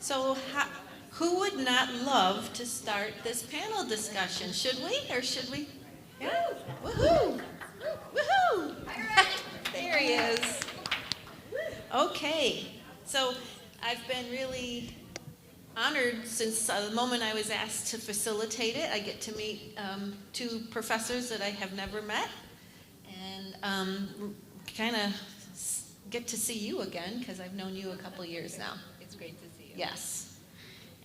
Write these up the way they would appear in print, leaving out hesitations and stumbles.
So who would not love to start this panel discussion? Should we or should we? Yeah. Woohoo! Woohoo! There he is. Okay. So I've been really honored since the moment I was asked to facilitate it. I get to meet two professors that I have never met and kind of get to see you again because I've known you a couple years now. It's great to see you. Yes.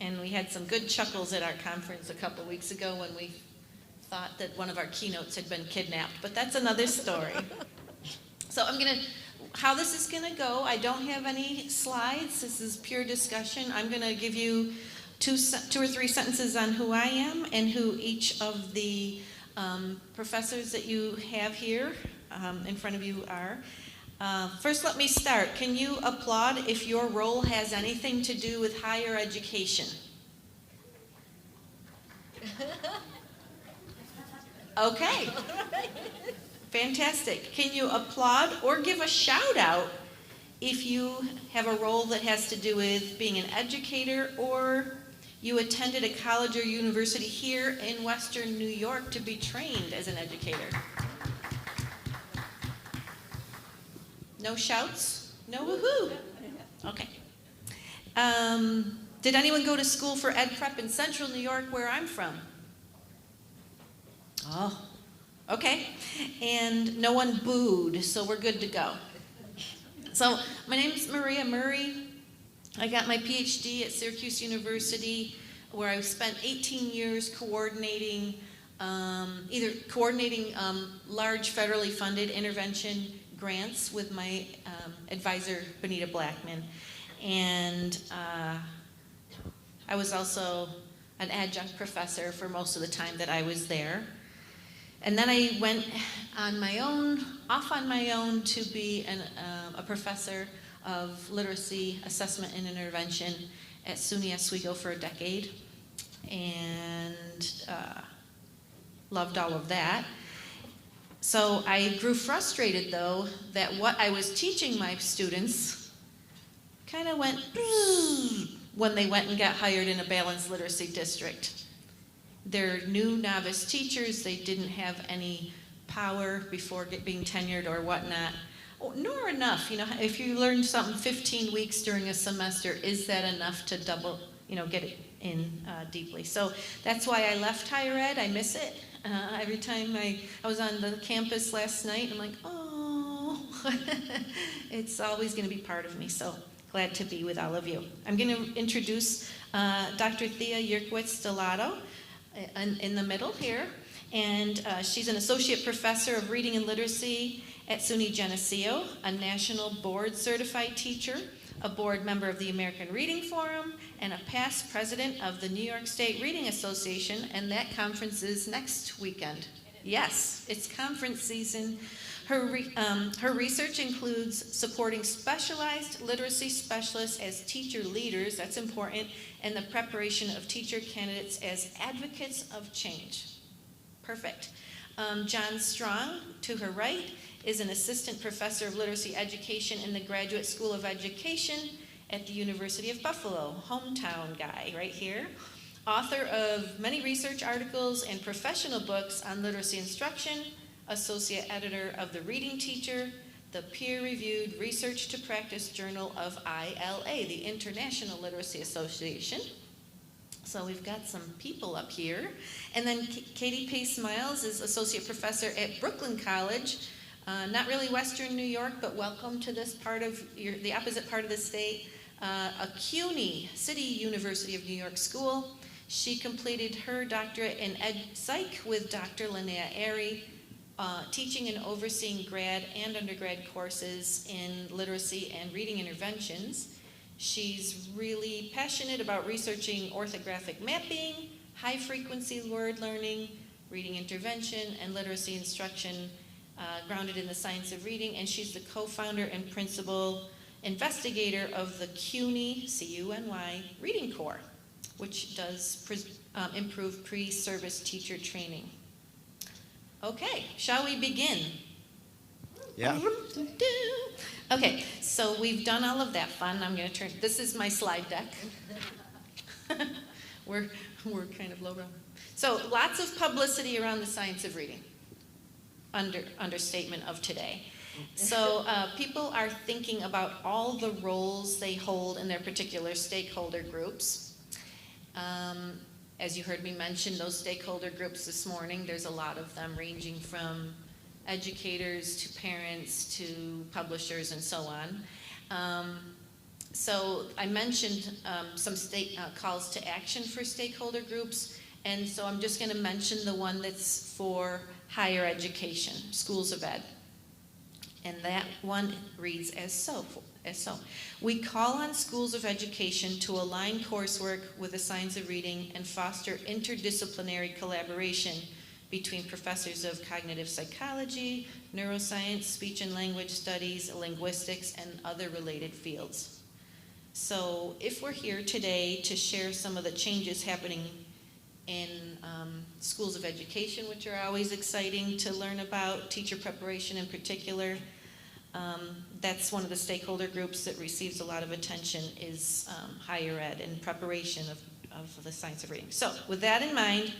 And we had some good chuckles at our conference a couple weeks ago when we thought that one of our keynotes had been kidnapped, but that's another story. So how this is going to go, I don't have any slides. This is pure discussion. I'm going to give you two or three sentences on who I am and who each of the professors that you have here in front of you are. First, let me start. Can you applaud if your role has anything to do with higher education? Okay. Fantastic. Can you applaud or give a shout out if you have a role that has to do with being an educator or you attended a college or university here in Western New York to be trained as an educator? No shouts? No woohoo? Okay. Did anyone go to school for ed prep in Central New York where I'm from? Oh, okay. And no one booed, so we're good to go. So my name is Maria Murray. I got my PhD at Syracuse University where I spent 18 years coordinating large federally funded intervention grants with my advisor, Benita Blackman. And I was also an adjunct professor for most of the time that I was there. And then I went off on my own to be a professor of literacy assessment and intervention at SUNY Oswego for a decade. And loved all of that. So I grew frustrated, though, that what I was teaching my students kind of went when they went and got hired in a balanced literacy district. They're new novice teachers. They didn't have any power before being tenured or whatnot, nor enough. If you learn something 15 weeks during a semester, is that enough to double, get it in deeply? So that's why I left higher ed. I miss it. Every time I was on the campus last night, I'm like, oh, it's always going to be part of me. So glad to be with all of you. I'm going to introduce Dr. Thea Yurkewecz-Stellato in the middle here. And she's an associate professor of reading and literacy at SUNY Geneseo, a national board certified teacher, a board member of the American Reading Forum, and a past president of the New York State Reading Association, and that conference is next weekend. Yes, it's conference season. Her research includes supporting specialized literacy specialists as teacher leaders, that's important, and the preparation of teacher candidates as advocates of change. Perfect. John Strong, to her right, is an assistant professor of literacy education in the Graduate School of Education at the University of Buffalo, hometown guy right here. Author of many research articles and professional books on literacy instruction, associate editor of The Reading Teacher, the peer-reviewed Research to Practice Journal of ILA, the International Literacy Association. So we've got some people up here. And then Katie Pace-Miles is associate professor at Brooklyn College, not really Western New York, but welcome to this part of the opposite part of the state, a CUNY, City University of New York School. She completed her doctorate in Ed Psych with Dr. Linnea Airy, teaching and overseeing grad and undergrad courses in literacy and reading interventions. She's really passionate about researching orthographic mapping, high-frequency word learning, reading intervention, and literacy instruction grounded in the science of reading, and she's the co-founder and principal investigator of the CUNY, C-U-N-Y, Reading Corps, which does improve pre-service teacher training. Okay, shall we begin? Yeah. Okay, so we've done all of that fun. I'm going to turn, this is my slide deck. we're kind of low round. So lots of publicity around the science of reading, understatement of today. So people are thinking about all the roles they hold in their particular stakeholder groups. As you heard me mention those stakeholder groups this morning, there's a lot of them ranging from educators to parents to publishers and so on. So I mentioned some calls to action for stakeholder groups, and so I'm just going to mention the one that's for higher education, schools of ed. And that one reads as so. We call on schools of education to align coursework with the science of reading and foster interdisciplinary collaboration between professors of cognitive psychology, neuroscience, speech and language studies, linguistics, and other related fields. So if we're here today to share some of the changes happening in schools of education, which are always exciting to learn about, teacher preparation in particular, that's one of the stakeholder groups that receives a lot of attention is higher ed and preparation of the science of reading. So with that in mind,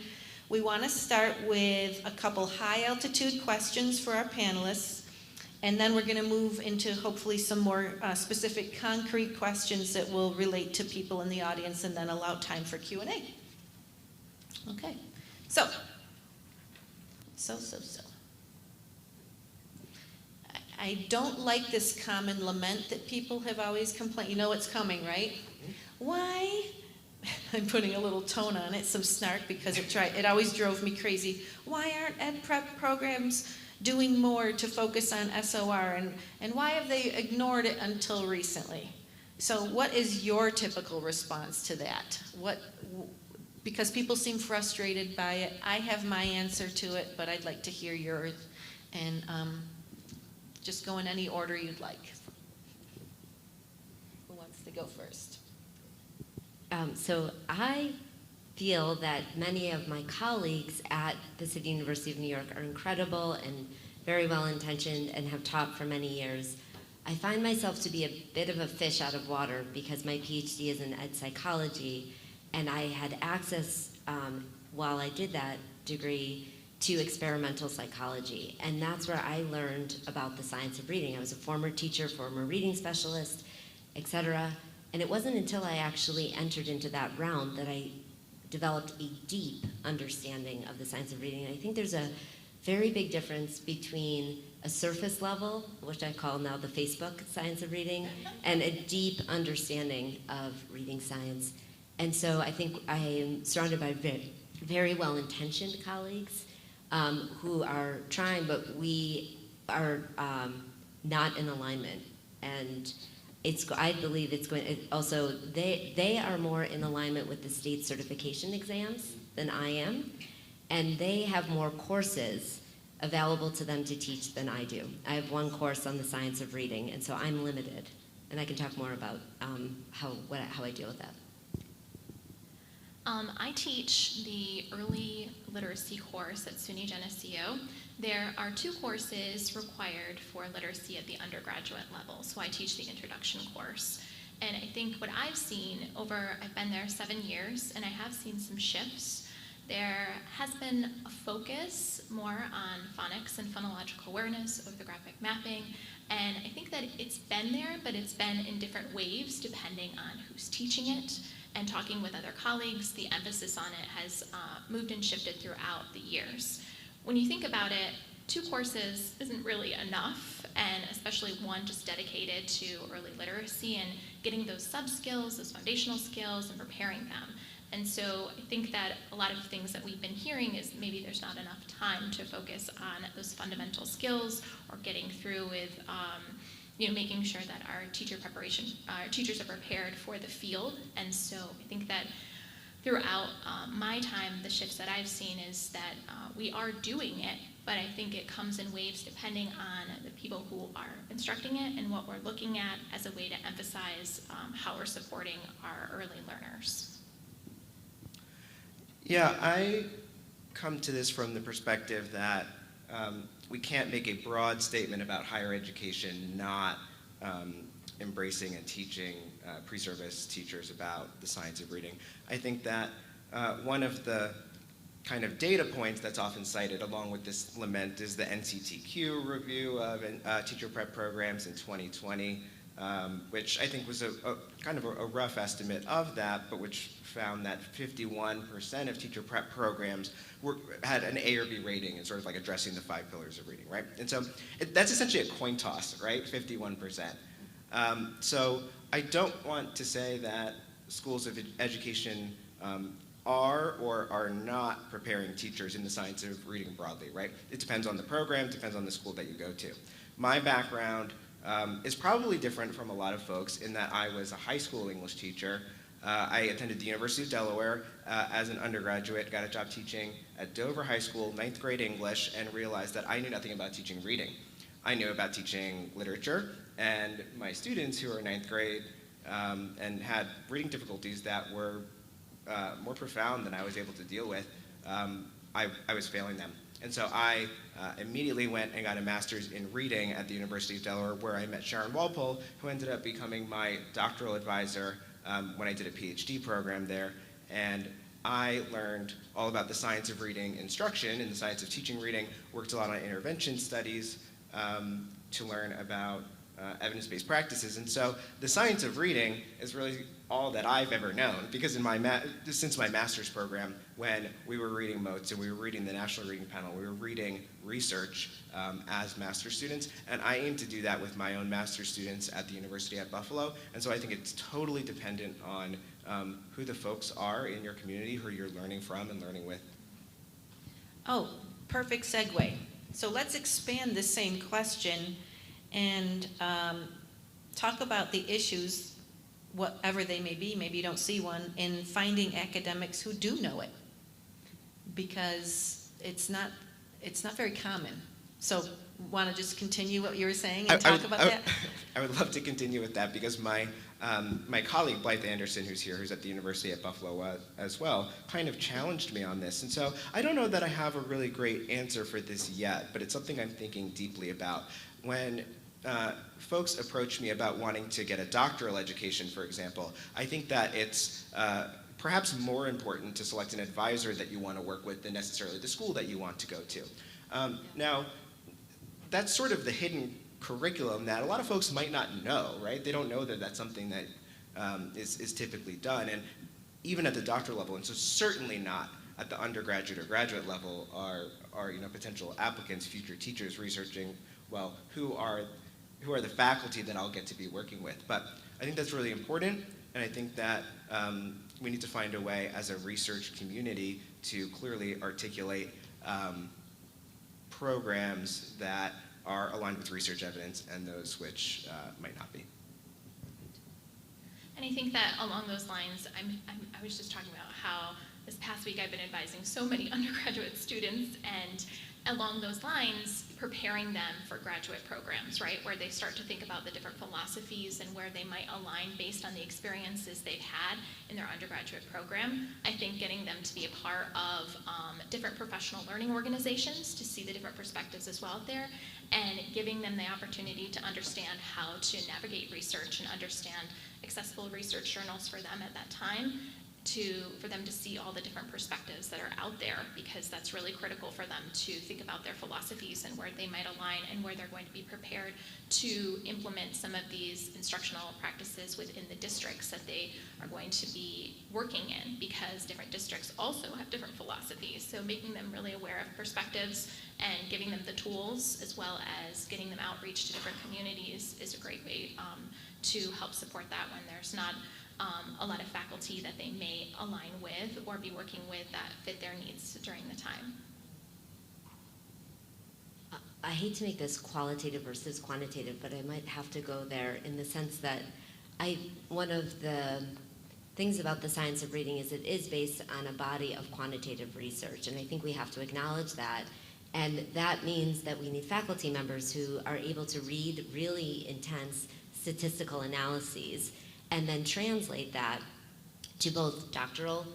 we want to start with a couple high altitude questions for our panelists, and then we're going to move into hopefully some more specific concrete questions that will relate to people in the audience, and then allow time for Q&A. Okay, so. I don't like this common lament that people have always complained. You know it's coming, right? Why? I'm putting a little tone on it, some snark, because it always drove me crazy. Why aren't ed prep programs doing more to focus on SOR, and why have they ignored it until recently? So what is your typical response to that? Because people seem frustrated by it. I have my answer to it, but I'd like to hear yours, and just go in any order you'd like. Who wants to go first? So I feel that many of my colleagues at the City University of New York are incredible and very well-intentioned and have taught for many years. I find myself to be a bit of a fish out of water because my PhD is in ed psychology, and I had access, while I did that degree, to experimental psychology. And that's where I learned about the science of reading. I was a former teacher, former reading specialist, etc. And it wasn't until I actually entered into that realm that I developed a deep understanding of the science of reading. And I think there's a very big difference between a surface level, which I call now the Facebook science of reading, and a deep understanding of reading science. And so I think I am surrounded by very well-intentioned colleagues who are trying, but we are not in alignment. And I believe it's going, also, they are more in alignment with the state certification exams than I am, and they have more courses available to them to teach than I do. I have one course on the science of reading, and so I'm limited. And I can talk more about how I deal with that. I teach the early literacy course at SUNY Geneseo. There are 2 courses required for literacy at the undergraduate level, so I teach the introduction course. And I think what I've seen I've been there 7 years, and I have seen some shifts. There has been a focus more on phonics and phonological awareness, orthographic mapping, and I think that it's been there, but it's been in different waves depending on who's teaching it. And talking with other colleagues, the emphasis on it has moved and shifted throughout the years. When you think about it, 2 courses isn't really enough, and especially one just dedicated to early literacy and getting those sub-skills, those foundational skills, and preparing them. And so I think that a lot of things that we've been hearing is maybe there's not enough time to focus on those fundamental skills or getting through with making sure that our teachers are prepared for the field. And so I think that throughout my time, the shifts that I've seen is that we are doing it, but I think it comes in waves depending on the people who are instructing it and what we're looking at as a way to emphasize how we're supporting our early learners. Yeah, I come to this from the perspective that we can't make a broad statement about higher education not embracing and teaching pre-service teachers about the science of reading. I think that one of the kind of data points that's often cited along with this lament is the NCTQ review of teacher prep programs in 2020, which I think was a kind of a rough estimate of that, but which found that 51% of teacher prep programs had an A or B rating and sort of like addressing the 5 pillars of reading, right? And so that's essentially a coin toss, right? 51%. So I don't want to say that schools of education are or are not preparing teachers in the science of reading broadly, right? It depends on the program, it depends on the school that you go to. My background is probably different from a lot of folks in that I was a high school English teacher. I attended the University of Delaware as an undergraduate, got a job teaching at Dover High School, 9th grade English, and realized that I knew nothing about teaching reading. I knew about teaching literature, and my students who were 9th grade and had reading difficulties that were more profound than I was able to deal with, I was failing them. And so I immediately went and got a master's in reading at the University of Delaware, where I met Sharon Walpole, who ended up becoming my doctoral advisor when I did a PhD program there. And I learned all about the science of reading instruction and the science of teaching reading, worked a lot on intervention studies to learn about evidence-based practices. And so the science of reading is really all that I've ever known, because in since my master's program, when we were reading Moats and we were reading the National Reading Panel, we were reading research as master's students, and I aim to do that with my own master's students at the University at Buffalo. And so I think it's totally dependent on who the folks are in your community, who you're learning from and learning with. Oh, perfect segue. So let's expand the same question and talk about the issues, whatever they may be, maybe you don't see one, in finding academics who do know it, because it's not very common. So want to just continue what you were saying and talk about that? I would love to continue with that, because my colleague Blythe Anderson, who's here, who's at the University at Buffalo as well, kind of challenged me on this. And so I don't know that I have a really great answer for this yet, but it's something I'm thinking deeply about. When folks approach me about wanting to get a doctoral education, for example, I think that it's perhaps more important to select an advisor that you want to work with than necessarily the school that you want to go to. Now, that's sort of the hidden curriculum that a lot of folks might not know, right? They don't know that that's something that is typically done, and even at the doctoral level, and so certainly not at the undergraduate or graduate level are potential applicants, future teachers researching, well, who are the faculty that I'll get to be working with. But I think that's really important, and I think that we need to find a way as a research community to clearly articulate programs that are aligned with research evidence and those which might not be. And I think that along those lines, I was just talking about how this past week I've been advising so many undergraduate students, and along those lines, preparing them for graduate programs, right, where they start to think about the different philosophies and where they might align based on the experiences they've had in their undergraduate program. I think getting them to be a part of different professional learning organizations to see the different perspectives as well out there, and giving them the opportunity to understand how to navigate research and understand accessible research journals for them at that time, for them to see all the different perspectives that are out there, because that's really critical for them to think about their philosophies and where they might align and where they're going to be prepared to implement some of these instructional practices within the districts that they are going to be working in, because different districts also have different philosophies. So making them really aware of perspectives and giving them the tools, as well as getting them outreach to different communities, is a great way to help support that when there's not a lot of faculty that they may align with or be working with that fit their needs during the time. I hate to make this qualitative versus quantitative, but I might have to go there in the sense that one of the things about the science of reading is it is based on a body of quantitative research, and I think we have to acknowledge that. And that means that we need faculty members who are able to read really intense statistical analyses and then translate that to both doctoral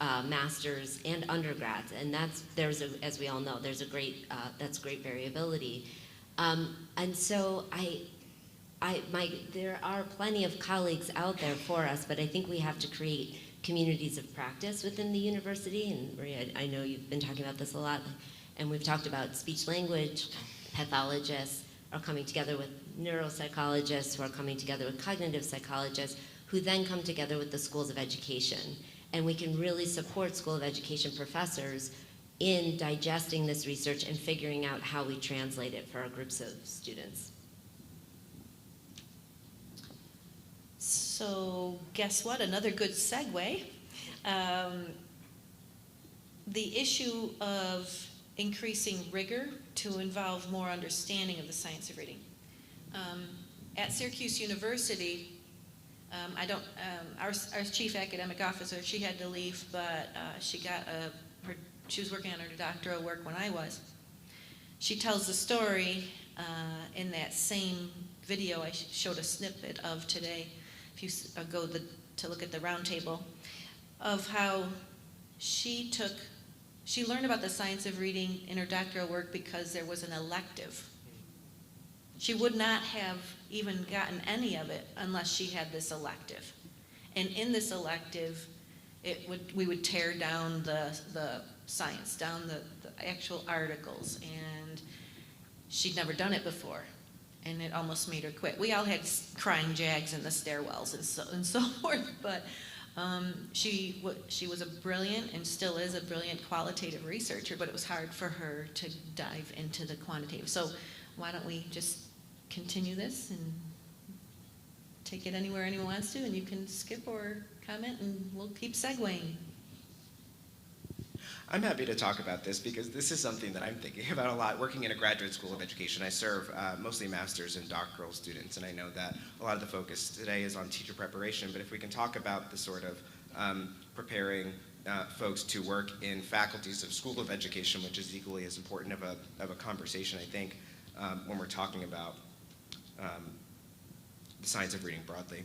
masters and undergrads, and as we all know, there's that's great variability. And so there are plenty of colleagues out there for us, but I think we have to create communities of practice within the university. And Maria, I know you've been talking about this a lot, and we've talked about speech language pathologists are coming together with neuropsychologists, who are coming together with cognitive psychologists, who then come together with the schools of education. And we can really support school of education professors in digesting this research and figuring out how we translate it for our groups of students. So guess what? Another good segue. The issue of increasing rigor to involve more understanding of the science of reading. At Syracuse University, our chief academic officer, she had to leave, but she was working on her doctoral work when I was. She tells the story in that same video I showed a snippet of today, if you go to look at the roundtable, of how she learned about the science of reading in her doctoral work because there was an elective. She would not have even gotten any of it unless she had this elective. And in this elective, we would tear down the science, down the actual articles, and she'd never done it before, and it almost made her quit. We all had crying jags in the stairwells and so forth, but she was a brilliant, and still is a brilliant, qualitative researcher, but it was hard for her to dive into the quantitative. So why don't we just continue this and take it anywhere anyone wants to, and you can skip or comment, and we'll keep segueing. I'm happy to talk about this because this is something that I'm thinking about a lot. Working in a graduate school of education, I serve mostly master's and doctoral students, and I know that a lot of the focus today is on teacher preparation, but if we can talk about the sort of preparing folks to work in faculties of school of education, which is equally as important of a conversation, I think, when we're talking about the science of reading broadly.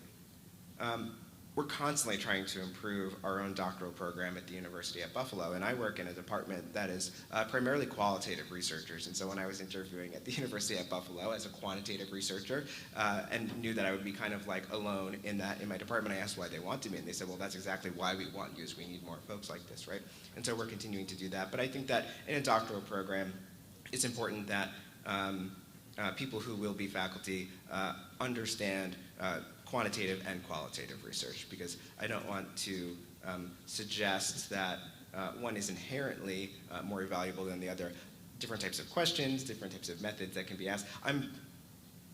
We're constantly trying to improve our own doctoral program at the University at Buffalo, and I work in a department that is primarily qualitative researchers. And so when I was interviewing at the University at Buffalo as a quantitative researcher and knew that I would be kind of like alone in my department, I asked why they wanted me, and they said, well, that's exactly why we want you, is we need more folks like this, right? And so we're continuing to do that. But I think that in a doctoral program, it's important that people who will be faculty understand quantitative and qualitative research, because I don't want to suggest that one is inherently more valuable than the other. Different types of questions, different types of methods that can be asked. I'm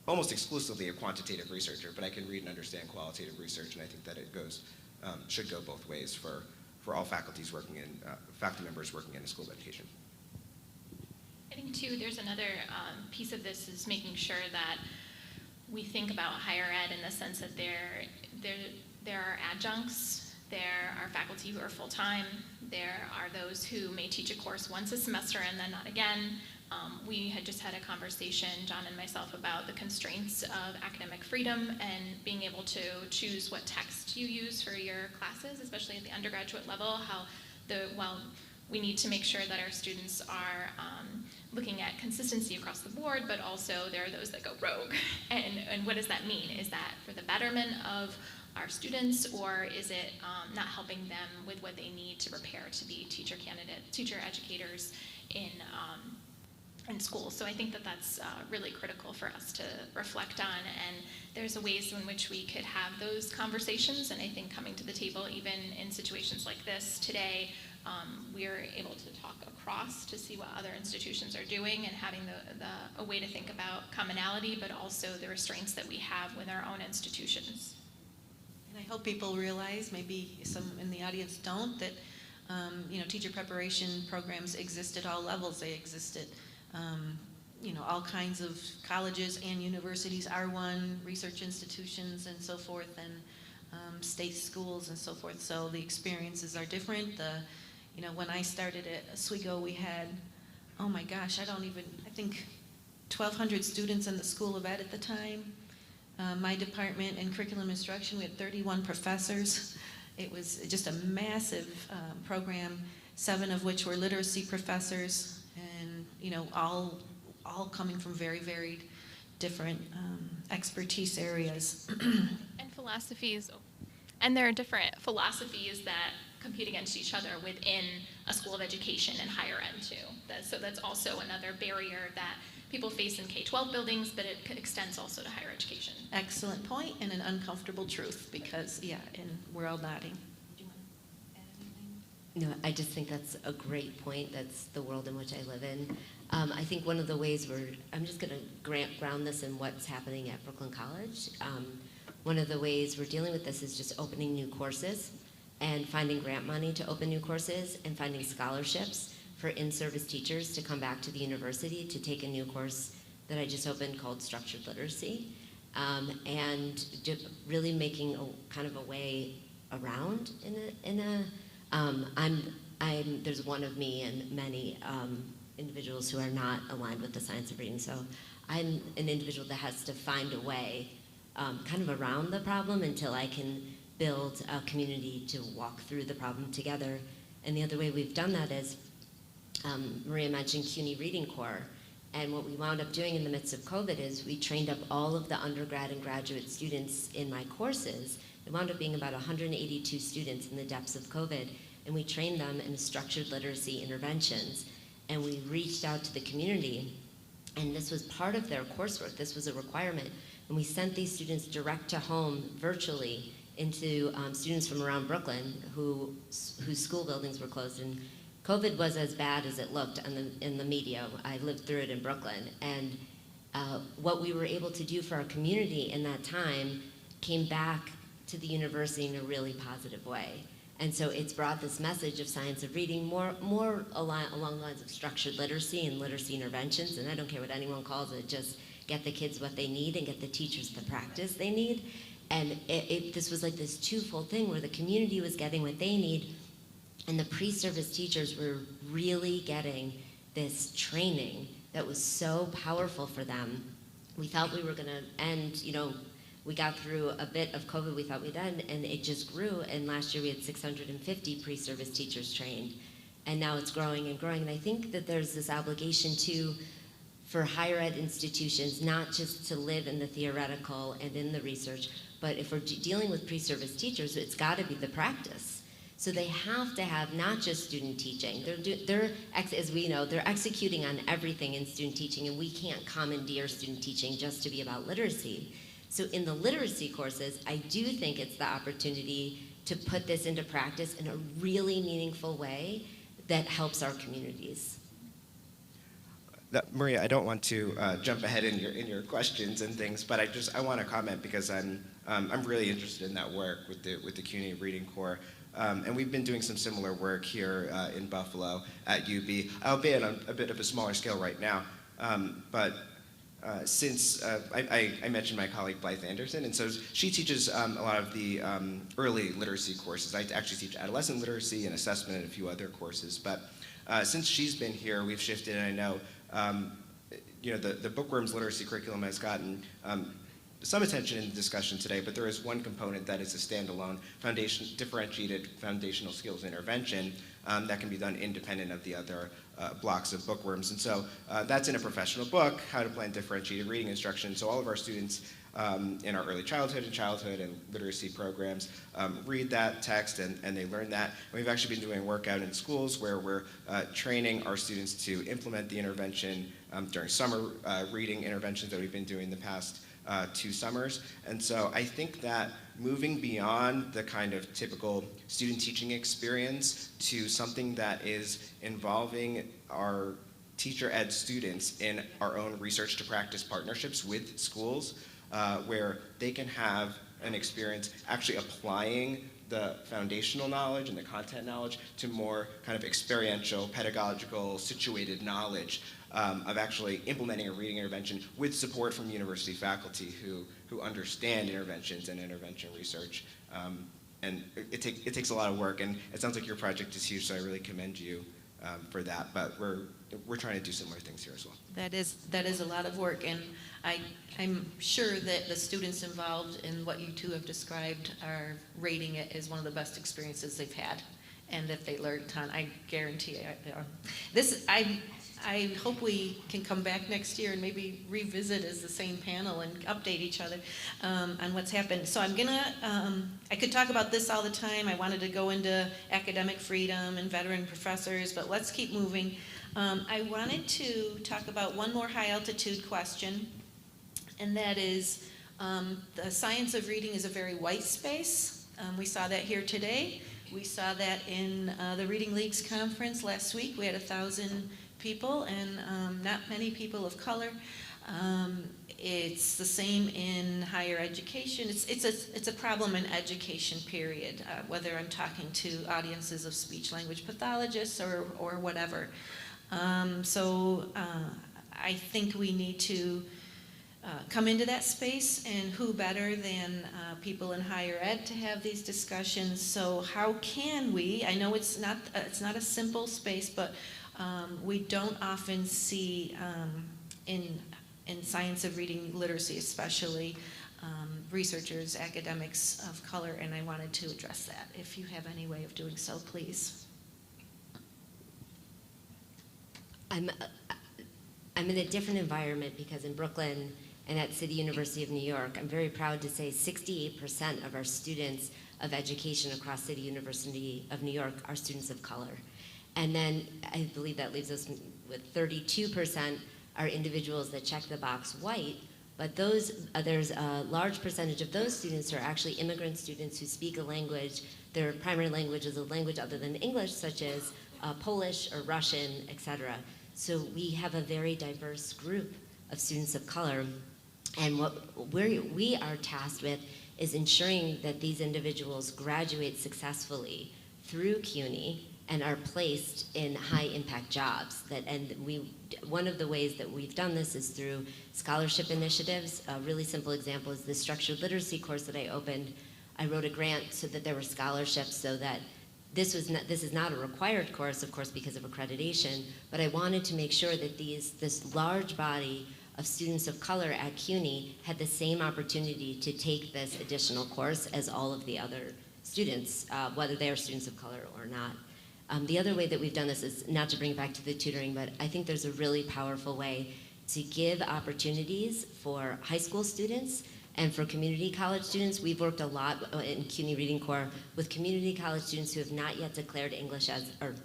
almost exclusively a quantitative researcher, but I can read and understand qualitative research, and I think that it should go both ways for all faculty members working in a school of education. I think too, there's another piece of this is making sure that we think about higher ed in the sense that there are adjuncts, there are faculty who are full-time, there are those who may teach a course once a semester and then not again. We had just had a conversation, John and myself, about the constraints of academic freedom and being able to choose what text you use for your classes, especially at the undergraduate level, while we need to make sure that our students are looking at consistency across the board, but also there are those that go rogue. And what does that mean? Is that for the betterment of our students, or is it not helping them with what they need to prepare to be teacher educators in school? So I think that that's really critical for us to reflect on, and there's ways in which we could have those conversations, and I think coming to the table, even in situations like this today, we're able to talk across to see what other institutions are doing and having a way to think about commonality, but also the restraints that we have with our own institutions. And I hope people realize, maybe some in the audience don't, that teacher preparation programs exist at all levels. They exist at all kinds of colleges and universities, R1, research institutions, and so forth, and state schools and so forth. So the experiences are different. When I started at Oswego, we had, oh my gosh, I think 1,200 students in the School of Ed at the time. My department in curriculum instruction, we had 31 professors. it was just a massive program, 7 of which were literacy professors, and all coming from very varied different expertise areas. And philosophies, and there are different philosophies that compete against each other within a school of education and higher ed too. So that's also another barrier that people face in K-12 buildings, but it extends also to higher education. Excellent point, and an uncomfortable truth, because, and we're all nodding. No, I just think that's a great point. That's the world in which I live in. I think one of the ways I'm just going to ground this in what's happening at Brooklyn College. One of the ways we're dealing with this is just opening new courses and finding grant money to open new courses and finding scholarships for in-service teachers to come back to the university to take a new course that I just opened called Structured Literacy, and really making a kind of a way around there's one of me and many individuals who are not aligned with the science of reading, so I'm an individual that has to find a way kind of around the problem until I can build a community to walk through the problem together. And the other way we've done that is, Maria mentioned CUNY Reading Corps, and what we wound up doing in the midst of COVID is we trained up all of the undergrad and graduate students in my courses. It wound up being about 182 students in the depths of COVID, and we trained them in structured literacy interventions. And we reached out to the community, and this was part of their coursework. This was a requirement. And we sent these students direct to home virtually into students from around Brooklyn whose school buildings were closed. And COVID was as bad as it looked in the media. I lived through it in Brooklyn. And what we were able to do for our community in that time came back to the university in a really positive way. And so it's brought this message of science of reading more along the lines of structured literacy and literacy interventions, and I don't care what anyone calls it, just get the kids what they need and get the teachers the practice they need. And this was like this twofold thing where the community was getting what they need, and the pre-service teachers were really getting this training that was so powerful for them. We thought we were gonna end, we got through a bit of COVID, we thought we'd end, and it just grew. And last year we had 650 pre-service teachers trained. And now it's growing and growing. And I think that there's this obligation too for higher ed institutions, not just to live in the theoretical and in the research, but if we're dealing with pre-service teachers, it's gotta be the practice. So they have to have not just student teaching. As we know, they're executing on everything in student teaching, and we can't commandeer student teaching just to be about literacy. So in the literacy courses, I do think it's the opportunity to put this into practice in a really meaningful way that helps our communities. Maria, I don't want to jump ahead in your questions and things, but I want to comment because I'm really interested in that work with the CUNY Reading Corps. And we've been doing some similar work here in Buffalo at UB, albeit on a bit of a smaller scale right now. Since I mentioned my colleague Blythe Anderson, and so she teaches a lot of the early literacy courses. I actually teach adolescent literacy and assessment and a few other courses. But since she's been here, we've shifted, and I know the Bookworms literacy curriculum has gotten some attention in the discussion today, but there is one component that is a standalone differentiated foundational skills intervention that can be done independent of the other blocks of Bookworms. And so that's in a professional book, How to Plan Differentiated Reading Instruction. So all of our students in our early childhood and literacy programs read that text and they learn that. And we've actually been doing work out in schools where we're training our students to implement the intervention during summer reading interventions that we've been doing the past 2 summers. And so I think that moving beyond the kind of typical student teaching experience to something that is involving our teacher ed students in our own research to practice partnerships with schools where they can have an experience actually applying the foundational knowledge and the content knowledge to more kind of experiential, pedagogical, situated knowledge of actually implementing a reading intervention with support from university faculty who understand interventions and intervention research. And it takes a lot of work, and it sounds like your project is huge, so I really commend you for that. But we're trying to do similar things here as well. That is a lot of work, and I'm sure that the students involved in what you two have described are rating it as one of the best experiences they've had, and that they learned a ton. I guarantee you. I hope we can come back next year and maybe revisit as the same panel and update each other on what's happened. So I could talk about this all the time. I wanted to go into academic freedom and veteran professors, but let's keep moving. I wanted to talk about one more high altitude question, and that is the science of reading is a very white space. We saw that here today. We saw that in the Reading League's conference last week. We had 1,000 people and not many people of color. It's the same in higher education. It's a problem in education, period, whether I'm talking to audiences of speech language pathologists or whatever. So I think we need to come into that space, and who better than people in higher ed to have these discussions. So how can we, I know it's not a simple space, but we don't often see in science of reading literacy especially researchers, academics of color, and I wanted to address that. If you have any way of doing so, please. I'm in a different environment because in Brooklyn and at City University of New York, I'm very proud to say 68% of our students of education across City University of New York are students of color. And then I believe that leaves us with 32% are individuals that check the box white, but there's a large percentage of those students who are actually immigrant students who speak a language, their primary language is a language other than English, such as Polish or Russian, etc. So we have a very diverse group of students of color, and what we are tasked with is ensuring that these individuals graduate successfully through CUNY and are placed in high-impact jobs. One of the ways that we've done this is through scholarship initiatives. A really simple example is the structured literacy course that I opened. I wrote a grant so that there were scholarships, so that this is not a required course, of course, because of accreditation, but I wanted to make sure that this large body of students of color at CUNY had the same opportunity to take this additional course as all of the other students, whether they are students of color or not. The other way that we've done this is, not to bring it back to the tutoring, but I think there's a really powerful way to give opportunities for high school students and for community college students. We've worked a lot in CUNY Reading Corps with community college students who have not yet declared English or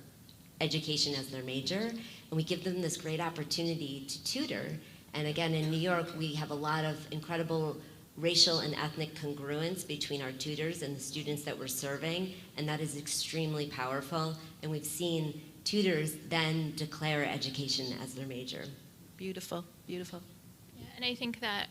education as their major, and we give them this great opportunity to tutor. And again, in New York, we have a lot of incredible racial and ethnic congruence between our tutors and the students that we're serving, and that is extremely powerful. And we've seen tutors then declare education as their major. Beautiful, beautiful. Yeah, and I think that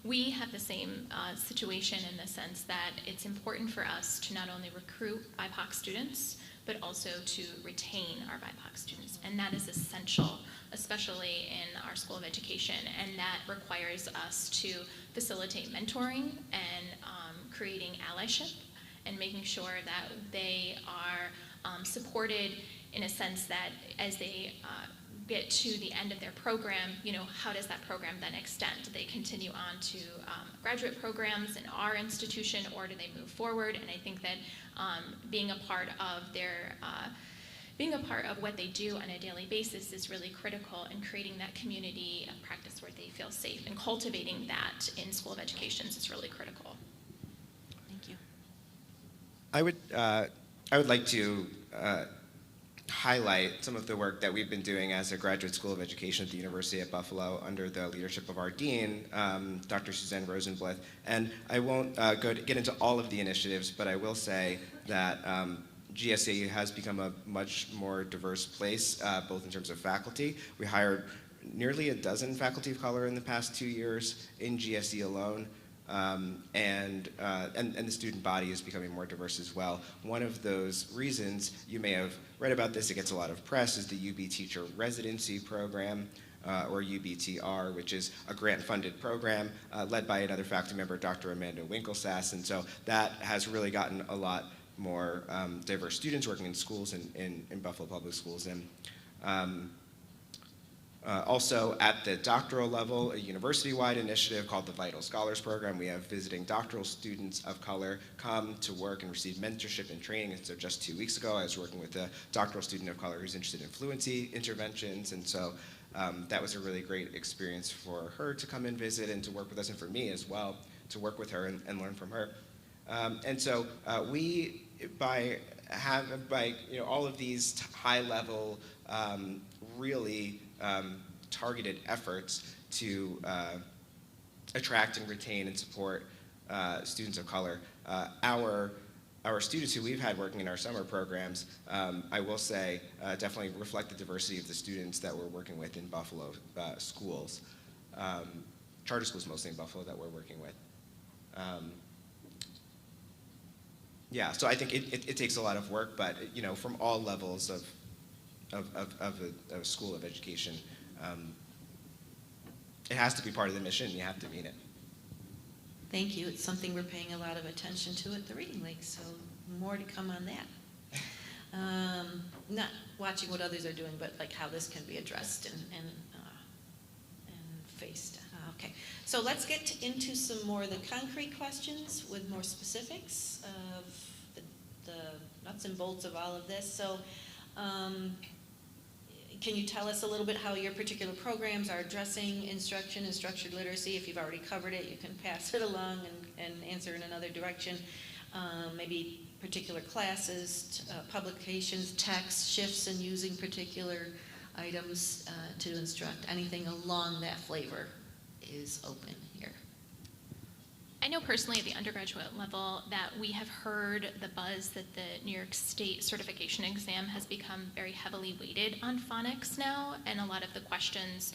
we have the same situation in the sense that it's important for us to not only recruit BIPOC students, but also to retain our BIPOC students. And that is essential, especially in our School of Education. And that requires us to facilitate mentoring and creating allyship and making sure that they are supported in a sense that as they get to the end of their program, how does that program then extend? Do they continue on to graduate programs in our institution, or do they move forward? And I think that being a part of what they do on a daily basis is really critical in creating that community of practice where they feel safe, and cultivating that in School of Education is really critical. Thank you. I would like to highlight some of the work that we've been doing as a graduate school of education at the University at Buffalo under the leadership of our dean, Dr. Suzanne Rosenbluth. And I won't get into all of the initiatives, but I will say that GSE has become a much more diverse place, both in terms of faculty. We hired nearly a dozen faculty of color in the past 2 years in GSE alone. And the student body is becoming more diverse as well. One of those reasons, you may have read about this, it gets a lot of press, is the UB Teacher Residency Program, or UBTR, which is a grant-funded program led by another faculty member, Dr. Amanda Winklesass. And so that has really gotten a lot more diverse students working in schools in Buffalo Public Schools. And Also, at the doctoral level, a university-wide initiative called the Vital Scholars Program. We have visiting doctoral students of color come to work and receive mentorship and training. And so just 2 weeks ago, I was working with a doctoral student of color who's interested in fluency interventions. And so that was a really great experience for her to come and visit and to work with us, and for me as well, to work with her and learn from her. And so we, by all of these high-level, really targeted efforts to attract and retain and support students of color. Our students who we've had working in our summer programs, I will say, definitely reflect the diversity of the students that we're working with in Buffalo schools. Charter schools mostly in Buffalo that we're working with. Yeah, so I think it takes a lot of work, but from all levels of a school of education, it has to be part of the mission. You have to mean it. Thank you. It's something we're paying a lot of attention to at the Reading Lake, so more to come on that. Not watching what others are doing, but like how this can be addressed and faced. Okay, so let's get into some more of the concrete questions with more specifics of the nuts and bolts of all of this. So can you tell us a little bit how your particular programs are addressing instruction and structured literacy? If you've already covered it, you can pass it along and answer in another direction. Maybe particular classes, publications, texts, shifts in using particular items to instruct. Anything along that flavor is open here. I know personally at the undergraduate level that we have heard the buzz that the New York State certification exam has become very heavily weighted on phonics now, and a lot of the questions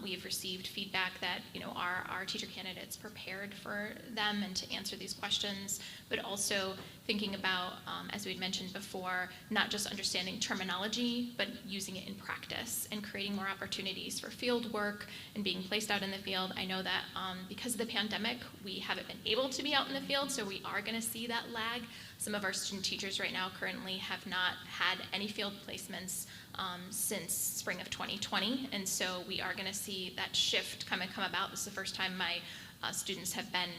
we have received feedback that our teacher candidates prepared for them and to answer these questions, but also thinking about, as we had mentioned before, not just understanding terminology, but using it in practice and creating more opportunities for field work and being placed out in the field. I know that because of the pandemic, we haven't been able to be out in the field, so we are going to see that lag. Some of our student teachers right now currently have not had any field placements since spring of 2020, and so we are going to see that shift come about. This is the first time my students have been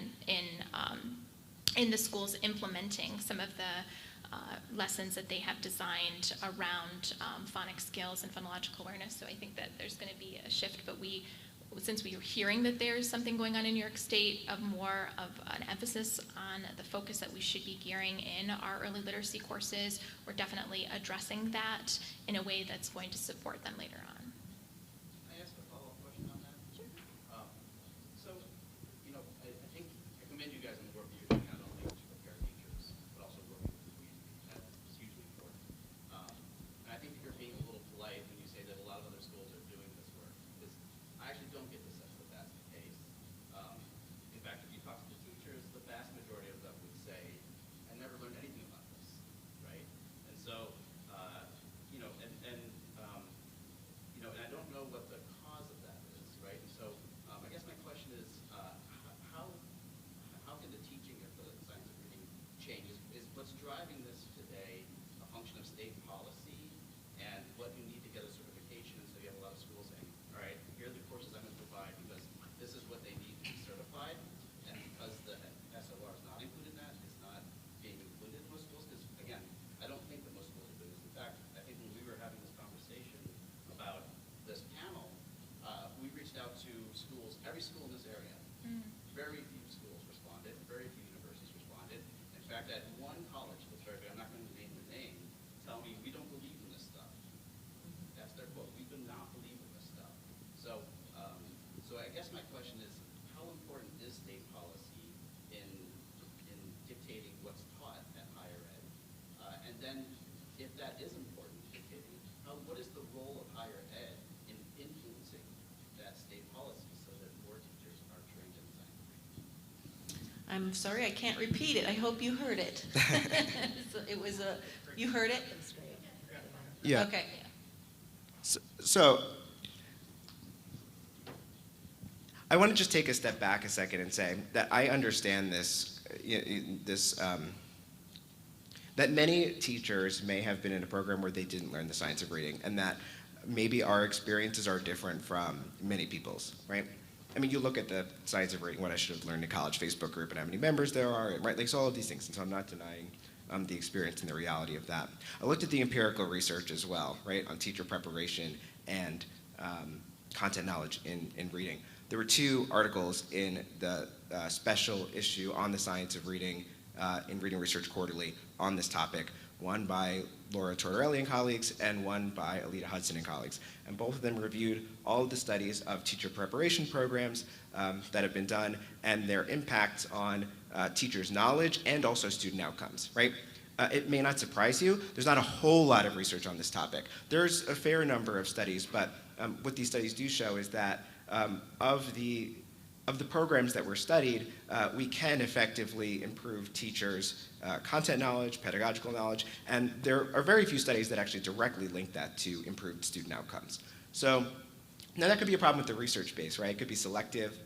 in the schools implementing some of the lessons that they have designed around phonics skills and phonological awareness. So I think that there's going to be a shift, but since we are hearing that there's something going on in New York State, of more of an emphasis on the focus that we should be gearing in our early literacy courses, we're definitely addressing that in a way that's going to support them later on. Can I ask a follow-up question on that? Sure. So, I think I commend you guys on the work that you're doing, not only to prepare teachers, but also working with the community. That's hugely important. And I think you're being a little polite when you say that a lot of other schools are doing this work, because I actually don't get the sense that that's the case. In fact, if you talk to the teachers, the vast majority of them would say, I never learned anything about this, right? And so, and I don't know what the cause of that is, right? And so, I guess my question is, how can the teaching of the science of reading change? Is what's driving this today a function of state policy and what you need to get a certification? And so you have a lot of schools saying, all right, here are the courses I'm going to provide because this is what they need to be certified, and because the SOR is not included in that, it's not being included in most schools. Because again, I don't think that most schools are doing this. In fact, I think when we were having this conversation about this panel, we reached out to schools, every school in this area. Very few schools responded, very few universities responded. In fact, at one college, I'm not going to name the name, tell me we don't believe in this stuff. That's their quote. We do not believe in this stuff. So, so I guess my question is, how important is state policy in dictating what's taught at higher ed? And then, if that is important, dictating, what is the role of higher ed in influencing that state policy so that more teachers are trained in science? I'm sorry, I can't repeat it. I hope you heard it. So it was you heard it? Yeah. Okay. So I want to just take a step back a second and say that I understand that many teachers may have been in a program where they didn't learn the science of reading, and that maybe our experiences are different from many people's, right? I mean, you look at the science of reading, what I should have learned in college Facebook group and how many members there are, and, right? Like, so all of these things, and so I'm not denying the experience and the reality of that. I looked at the empirical research as well, right, on teacher preparation and content knowledge in reading. There were 2 articles in the special issue on the science of reading in Reading Research Quarterly on this topic, one by Laura Tortorelli and colleagues, and one by Alita Hudson and colleagues. And both of them reviewed all of the studies of teacher preparation programs that have been done and their impact on teachers' knowledge and also student outcomes, right? It may not surprise you, there's not a whole lot of research on this topic. There's a fair number of studies, but what these studies do show is that of the programs that were studied, we can effectively improve teachers' content knowledge, pedagogical knowledge, and there are very few studies that actually directly link that to improved student outcomes. So now that could be a problem with the research base, right? It could be selective,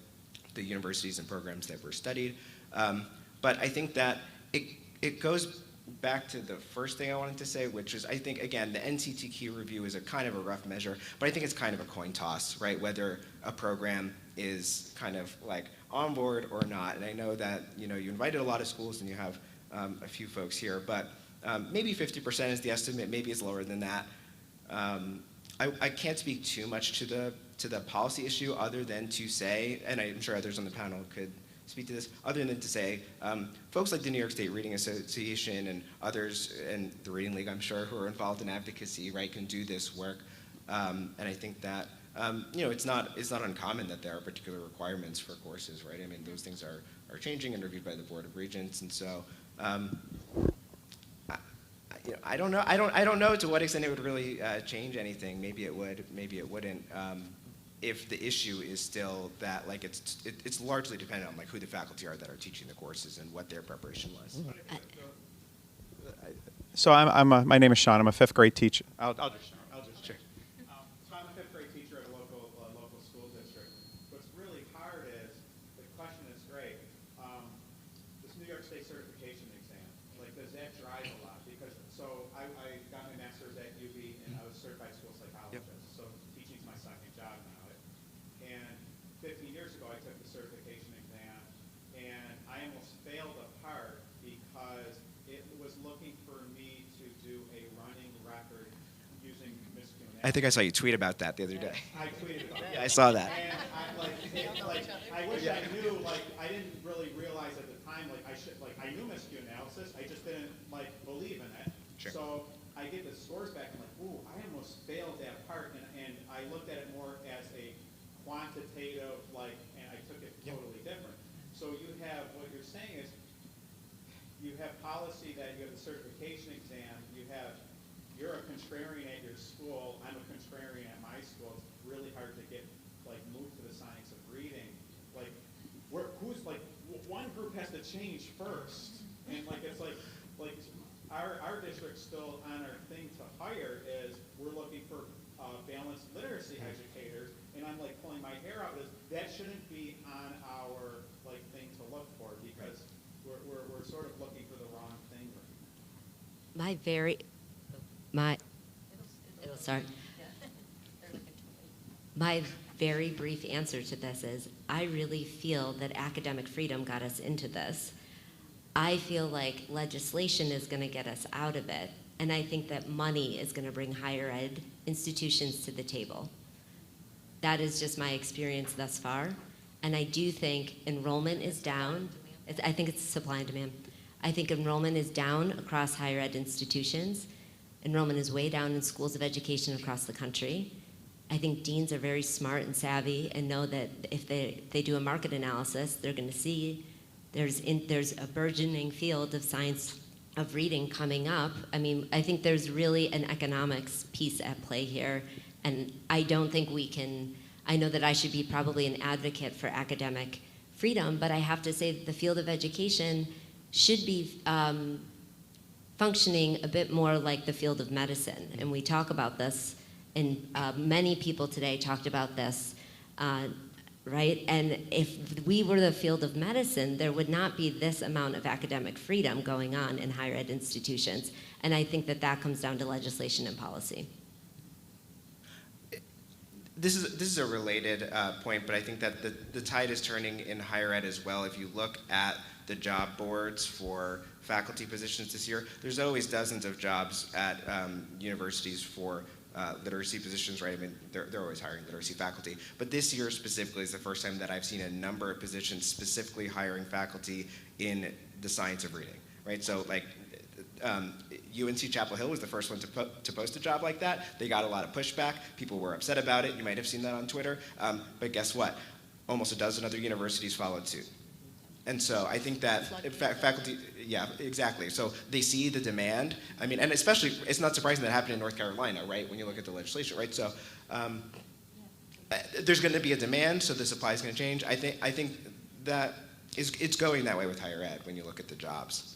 the universities and programs that were studied. But I think that it goes back to the first thing I wanted to say, which is, I think, again, the NCTQ review is a kind of a rough measure, but I think it's kind of a coin toss, right? Whether a program is kind of like on board or not. And I know that, you invited a lot of schools and you have a few folks here, but maybe 50% is the estimate, maybe it's lower than that. I can't speak too much to the policy issue other than to say, and I'm sure others on the panel could speak to this, other than to say, folks like the New York State Reading Association and others, and the Reading League, I'm sure, who are involved in advocacy, right, can do this work. And I think that, it's not uncommon that there are particular requirements for courses, right? I mean, those things are changing and reviewed by the Board of Regents, and so, I don't know. I don't know to what extent it would really change anything. Maybe it would. Maybe it wouldn't. If the issue is still that, like, it's largely dependent on, like, who the faculty are that are teaching the courses and what their preparation was. So my name is Sean. I'm a 5th grade teacher. I'll just Sure. So I'm a 5th grade teacher at a local school district. What's really hard is, the question is great. This New York State certification exam, like, does that drive a lot? Because, so I got my master's at UB and I was a certified school psychologist. Yep. So teaching's my second job now. And 15 years ago I took the certification exam and I almost failed a part because it was looking for me to do a running record using Miss CUNY. I think I saw you tweet about that the other day. I tweeted about Yeah, I saw that. And I wish I knew, I didn't really realize at the time, I knew Miss Q analysis, I just didn't, believe in it. Sure. So I get the scores back, I'm like, ooh, I almost failed that part, and I looked at it more as a quantitative, and I took it totally different. So you have, what you're saying is, you have policy that you have the certification exam, you're a contrarian at your school, I'm a contrarian at my school, it's really hard to get, moved to the science of reading. One group has to change first, and our district's still on our thing to hire is, we're looking for balanced literacy educators, and I'm pulling my hair out, that shouldn't be on our thing to look for, because we're sort of looking for the wrong thing right now. It'll start. My very brief answer to this is, I really feel that academic freedom got us into this. I feel like legislation is going to get us out of it, and I think that money is going to bring higher ed institutions to the table. That is just my experience thus far, and I do think enrollment is down. I think it's supply and demand. I think enrollment is down across higher ed institutions. Enrollment is way down in schools of education across the country. I think deans are very smart and savvy and know that if they do a market analysis, they're going to see there's a burgeoning field of science of reading coming up. I mean, I think there's really an economics piece at play here, and I don't think we can, I know that I should be probably an advocate for academic freedom, but I have to say that the field of education should be functioning a bit more like the field of medicine, and we talk about this, and many people today talked about this, right? And if we were the field of medicine, there would not be this amount of academic freedom going on in higher ed institutions, and I think that that comes down to legislation and policy. This is a related point, but I think that the tide is turning in higher ed as well. If you look at the job boards for faculty positions this year, there's always dozens of jobs at universities for literacy positions, right? I mean, they're always hiring literacy faculty. But this year specifically is the first time that I've seen a number of positions specifically hiring faculty in the science of reading, right? So like, UNC Chapel Hill was the first one to post a job like that. They got a lot of pushback. People were upset about it. You might have seen that on Twitter. But guess what? Almost a dozen other universities followed suit. And so I think that faculty, yeah, exactly. So they see the demand. I mean, and especially, it's not surprising that happened in North Carolina, right? When you look at the legislation, right? So there's going to be a demand, so the supply is going to change. I think that it's going that way with higher ed when you look at the jobs.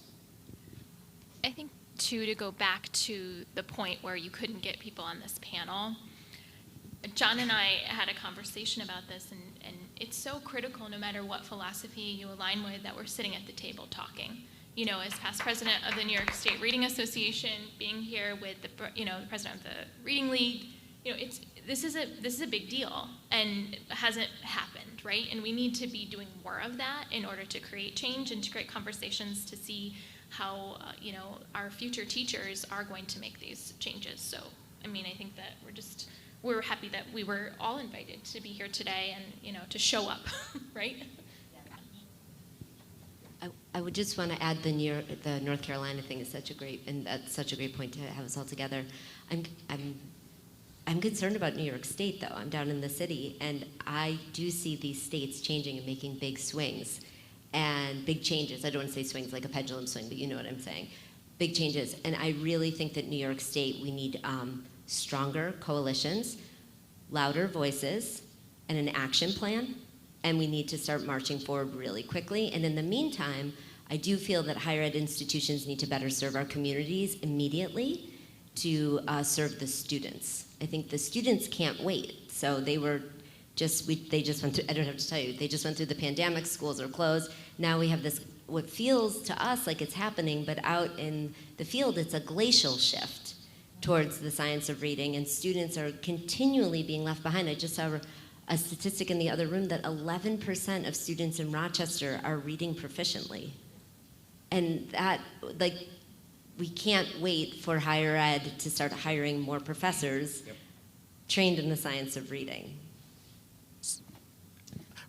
I think, too, to go back to the point where you couldn't get people on this panel, John and I had a conversation about this, and it's so critical no matter what philosophy you align with that we're sitting at the table talking. You know, as past president of the New York State Reading Association, being here with the president of the Reading League, you know, this is a big deal, and it hasn't happened, right? And we need to be doing more of that in order to create change and to create conversations to see how our future teachers are going to make these changes. So, I mean, I think that we're happy that we were all invited to be here today and to show up, right? I would just want to add the North Carolina thing is such a great point to have us all together. I'm concerned about New York State though. I'm down in the city, and I do see these states changing and making big swings. And big changes. I don't want to say swings like a pendulum swing, but you know what I'm saying. Big changes. And I really think that New York State, we need stronger coalitions, louder voices, and an action plan. And we need to start marching forward really quickly. And in the meantime, I do feel that higher ed institutions need to better serve our communities immediately to serve the students. I think the students can't wait. So they just went through, I don't have to tell you, they just went through the pandemic, schools are closed. Now we have this, what feels to us like it's happening, but out in the field, it's a glacial shift towards the science of reading, and students are continually being left behind. I just saw a statistic in the other room that 11% of students in Rochester are reading proficiently. And that, like, we can't wait for higher ed to start hiring more professors trained in the science of reading.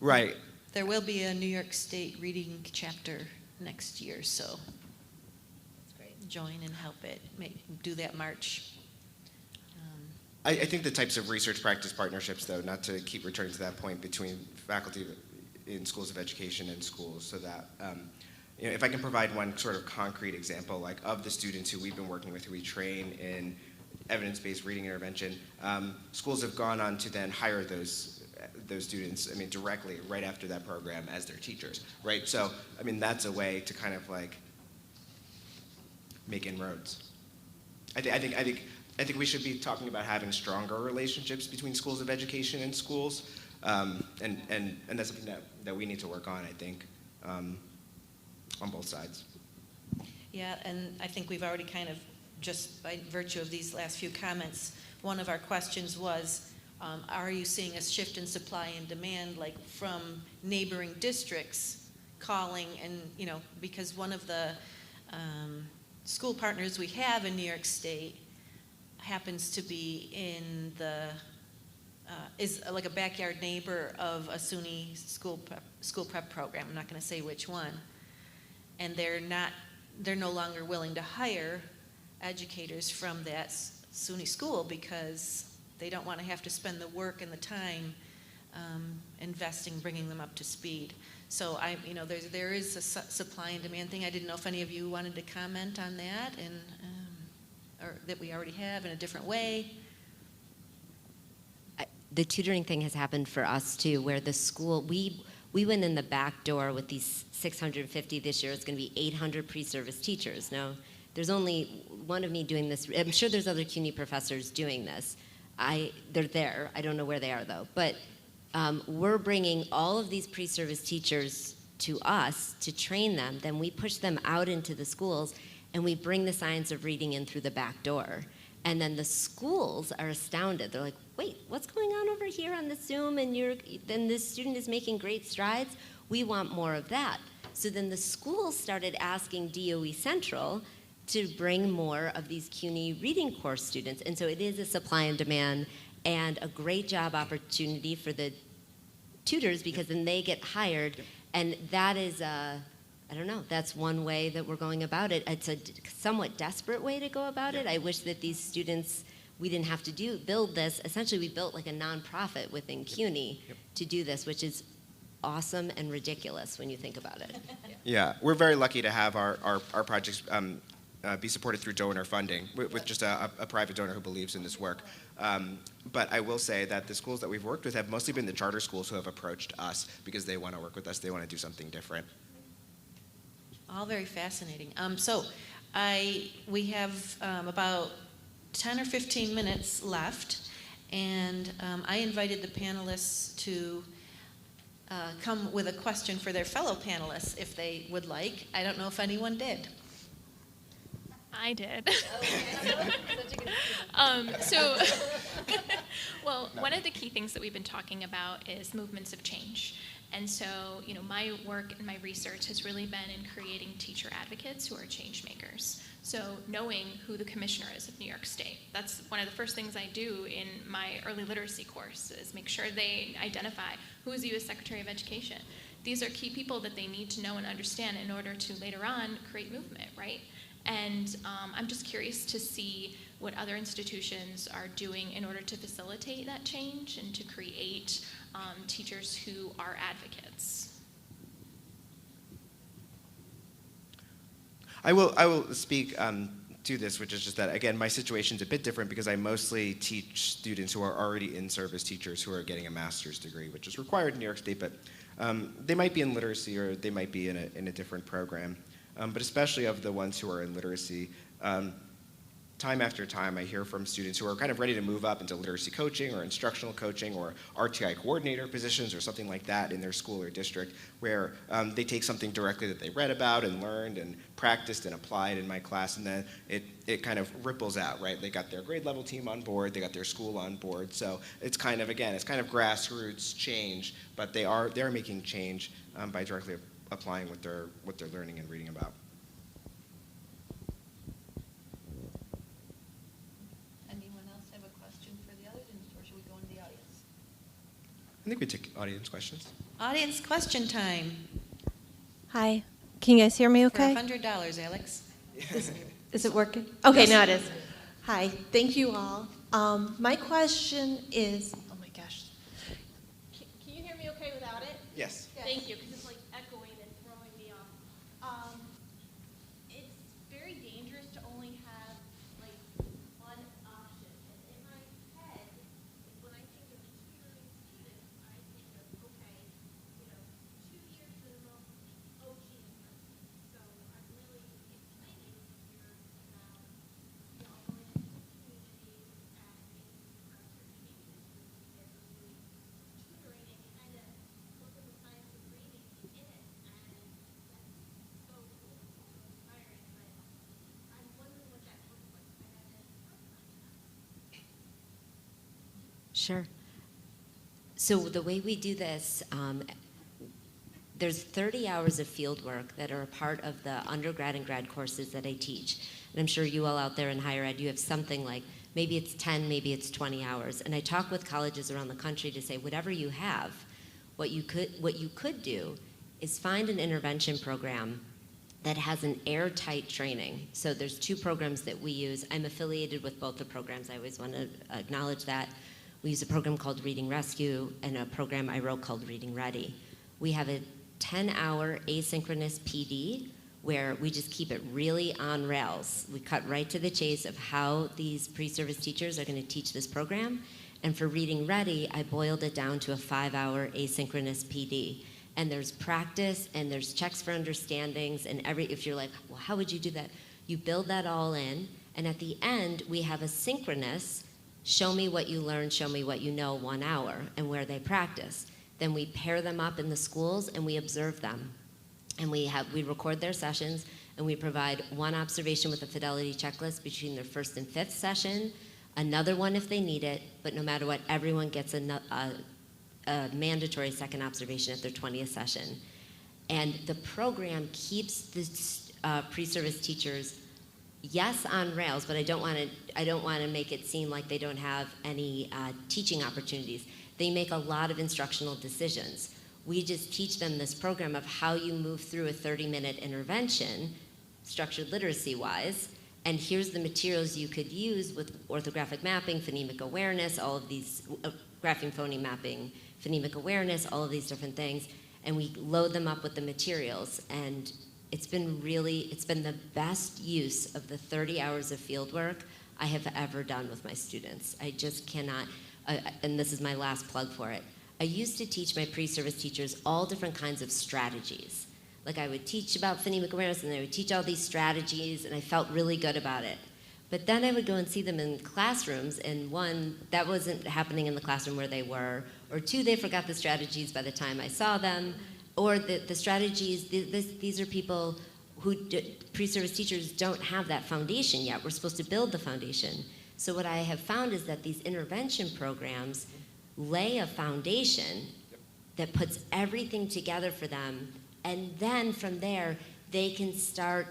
Right. There will be a New York State reading chapter next year, so That's great. join and help it, do that march. I think the types of research practice partnerships, though, not to keep returning to that point, between faculty in schools of education and schools, so that if I can provide one sort of concrete example, like of the students who we've been working with, who we train in evidence-based reading intervention, schools have gone on to then hire those students, I mean, directly right after that program as their teachers, right? So, I mean, that's a way to kind of like make inroads. I think we should be talking about having stronger relationships between schools of education and schools, and that's something that we need to work on, I think, on both sides. Yeah, and I think we've already kind of, just by virtue of these last few comments, one of our questions was, are you seeing a shift in supply and demand, like from neighboring districts calling, and because one of the school partners we have in New York State happens to be in is like a backyard neighbor of a SUNY school prep program. I'm not going to say which one, and they're no longer willing to hire educators from that SUNY school because they don't want to have to spend the work and the time investing, bringing them up to speed. So there is a supply and demand thing. I didn't know if any of you wanted to comment on that, and or that we already have in a different way. The tutoring thing has happened for us too, where the school, we went in the back door with these 650 this year. It's going to be 800 pre-service teachers. Now, there's only one of me doing this. I'm sure there's other CUNY professors doing this. They're there. I don't know where they are though. But we're bringing all of these pre-service teachers to us to train them. Then we push them out into the schools, and we bring the science of reading in through the back door. And then the schools are astounded. They're like, wait, what's going on over here on the Zoom, and then this student is making great strides? We want more of that. So then the schools started asking DOE Central to bring more of these CUNY reading course students. And so it is a supply and demand and a great job opportunity for the tutors, because then they get hired. And that is, I don't know, that's one way that we're going about it. It's a somewhat desperate way to go about it. I wish that these students, we didn't have to build this. Essentially, we built like a nonprofit within CUNY to do this, which is awesome and ridiculous when you think about it. Yeah, we're very lucky to have our projects be supported through donor funding with just a private donor who believes in this work. But I will say that the schools that we've worked with have mostly been the charter schools who have approached us because they want to work with us, they want to do something different. All very fascinating. We have about 10 or 15 minutes left, and I invited the panelists to come with a question for their fellow panelists if they would like. I don't know if anyone did. I did. Well, one of the key things that we've been talking about is movements of change. And so, my work and my research has really been in creating teacher advocates who are change makers. So knowing who the commissioner is of New York State. That's one of the first things I do in my early literacy course, is make sure they identify who is the U.S. Secretary of Education. These are key people that they need to know and understand in order to later on create movement, right? And I'm just curious to see what other institutions are doing in order to facilitate that change and to create teachers who are advocates. I will speak to this, which is just that, again, my situation's a bit different because I mostly teach students who are already in-service teachers who are getting a master's degree, which is required in New York State, but they might be in literacy or they might be in a different program. But especially of the ones who are in literacy, time after time I hear from students who are kind of ready to move up into literacy coaching or instructional coaching or RTI coordinator positions or something like that in their school or district, where they take something directly that they read about and learned and practiced and applied in my class, and then it kind of ripples out, right? They got their grade level team on board, they got their school on board, so it's kind of grassroots change, but they're making change by directly applying what they're learning and reading about. Anyone else have a question for the others, or should we go into the audience? I think we take audience questions. Audience question time. Hi. Can you guys hear me okay? For $100, Alex. Is it working? Okay, now it is. Hi. Thank you all. My question is, oh my gosh. Can you hear me okay without it? Yes. Thank you, because it's like echoing and throwing me off. It's very dangerous to only have like one option. And in my head, when I think of tutoring students, I think of, okay, 2 years minimum, OG. So I'm really excited to hear about going into communities and making progressive changes with really tutoring and kind of look at the science of reading in it. And that's so cool, so inspiring. But I'm wondering what that looks like. I haven't heard much of that. Sure. So the way we do this, there's 30 hours of field work that are a part of the undergrad and grad courses that I teach. And I'm sure you all out there in higher ed, you have something like, maybe it's 10, maybe it's 20 hours. And I talk with colleges around the country to say, whatever you have, what you could do is find an intervention program that has an airtight training. So there's 2 programs that we use. I'm affiliated with both the programs. I always want to acknowledge that. We use a program called Reading Rescue and a program I wrote called Reading Ready. We have a 10-hour asynchronous PD where we just keep it really on rails. We cut right to the chase of how these pre-service teachers are going to teach this program. And for Reading Ready, I boiled it down to a 5-hour asynchronous PD. And there's practice, and there's checks for understandings, and if you're like, well, how would you do that? You build that all in, and at the end, we have a synchronous, show me what you learned, show me what you know, 1 hour, and where they practice. Then we pair them up in the schools, and we observe them. And we record their sessions, and we provide one observation with a fidelity checklist between their first and fifth session, another one if they need it, but no matter what, everyone gets a mandatory second observation at their 20th session. And the program keeps the pre-service teachers, yes, on rails, but I don't want to make it seem like they don't have any teaching opportunities. They make a lot of instructional decisions. We just teach them this program of how you move through a 30-minute intervention, structured literacy-wise, and here's the materials you could use with orthographic mapping, phonemic awareness, all of these, grapheme phoneme mapping, phonemic awareness, all of these different things, and we load them up with the materials. And it's been the best use of the 30 hours of field work I have ever done with my students. I just cannot, and this is my last plug for it. I used to teach my pre-service teachers all different kinds of strategies. Like I would teach about phonemic awareness and I would teach all these strategies and I felt really good about it. But then I would go and see them in classrooms, and one, that wasn't happening in the classroom where they were, or two, they forgot the strategies by the time I saw them, or the strategies, these are people who, pre-service teachers don't have that foundation yet. We're supposed to build the foundation. So what I have found is that these intervention programs lay a foundation that puts everything together for them, and then from there, they can start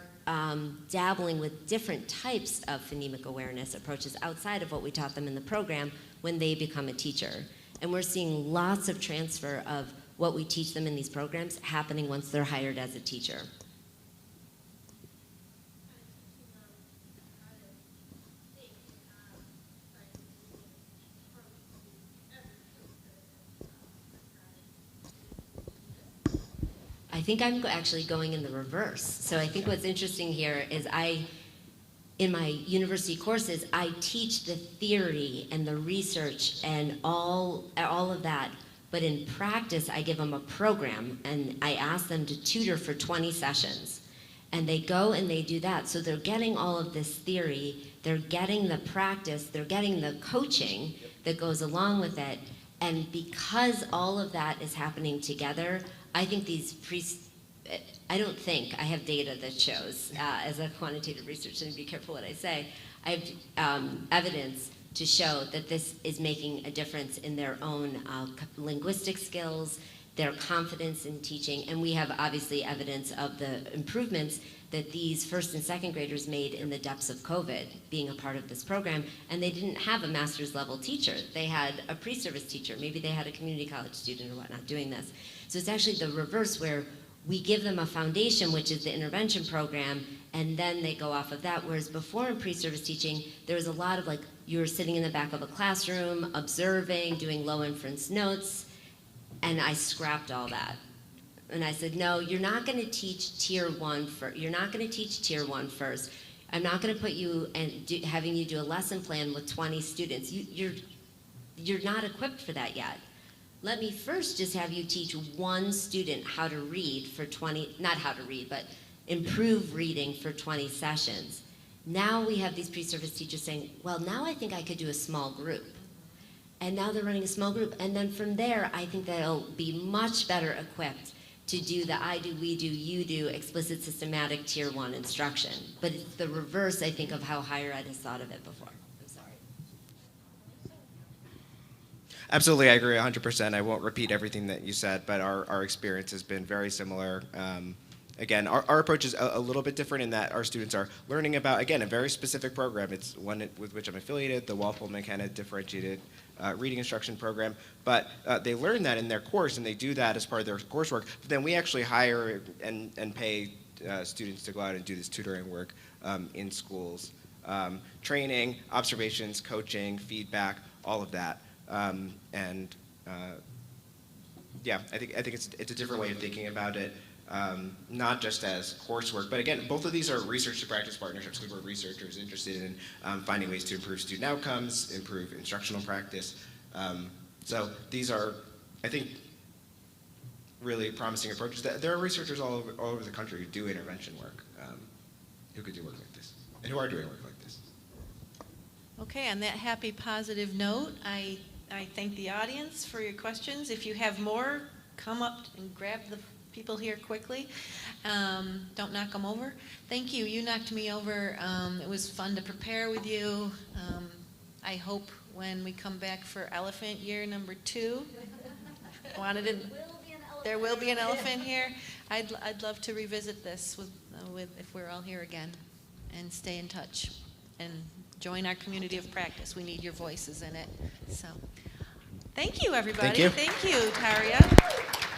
dabbling with different types of phonemic awareness approaches outside of what we taught them in the program when they become a teacher. And we're seeing lots of transfer of what we teach them in these programs happening once they're hired as a teacher. I think I'm actually going in the reverse. So I think what's interesting here is in my university courses, I teach the theory and the research and all of that. But in practice, I give them a program and I ask them to tutor for 20 sessions. And they go and they do that. So they're getting all of this theory, they're getting the practice, they're getting the coaching that goes along with it. And because all of that is happening together, I think I don't think, I have data that shows, as a quantitative researcher, and be careful what I say, I have evidence to show that this is making a difference in their own linguistic skills, their confidence in teaching, and we have obviously evidence of the improvements that these first and second graders made in the depths of COVID, being a part of this program, and they didn't have a master's level teacher. They had a pre-service teacher, maybe they had a community college student or whatnot doing this. So it's actually the reverse, where we give them a foundation, which is the intervention program, and then they go off of that. Whereas before in pre-service teaching, there was a lot of like, you were sitting in the back of a classroom, observing, doing low inference notes, and I scrapped all that. And I said, no, you're not gonna teach tier one first. You're not gonna teach tier one first. I'm not gonna put you and having you do a lesson plan with 20 students. You're not equipped for that yet. Let me first just have you teach one student how to read for 20, not how to read, but improve reading for 20 sessions. Now we have these pre-service teachers saying, well, now I think I could do a small group. And now they're running a small group. And then from there, I think they'll be much better equipped to do the I do, we do, you do, explicit systematic tier one instruction. But it's the reverse, I think, of how higher ed has thought of it before. I'm sorry. Absolutely, I agree 100%. I won't repeat everything that you said, but our experience has been very similar. Again, our approach is a little bit different in that our students are learning about, again, a very specific program. It's one with which I'm affiliated, the Walpole McKenna Differentiated Reading Instruction Program. But they learn that in their course, and they do that as part of their coursework. But then we actually hire and pay students to go out and do this tutoring work in schools. Training, observations, coaching, feedback, all of that. Yeah, I think it's a different way of thinking about it. Not just as coursework, but again, both of these are research to practice partnerships because we're researchers interested in finding ways to improve student outcomes, improve instructional practice. So these are, I think, really promising approaches. There are researchers all over the country who do intervention work, who could do work like this, and who are doing work like this. Okay, on that happy, positive note, I thank the audience for your questions. If you have more, come up and grab the people here quickly. Don't knock them over. Thank you. You knocked me over. It was fun to prepare with you. I hope when we come back for elephant year number 2, there will be an elephant here. I'd love to revisit this with if we're all here again, and stay in touch and join our community of practice. We need your voices in it. So, thank you, everybody. Thank you. Thank you, Taria.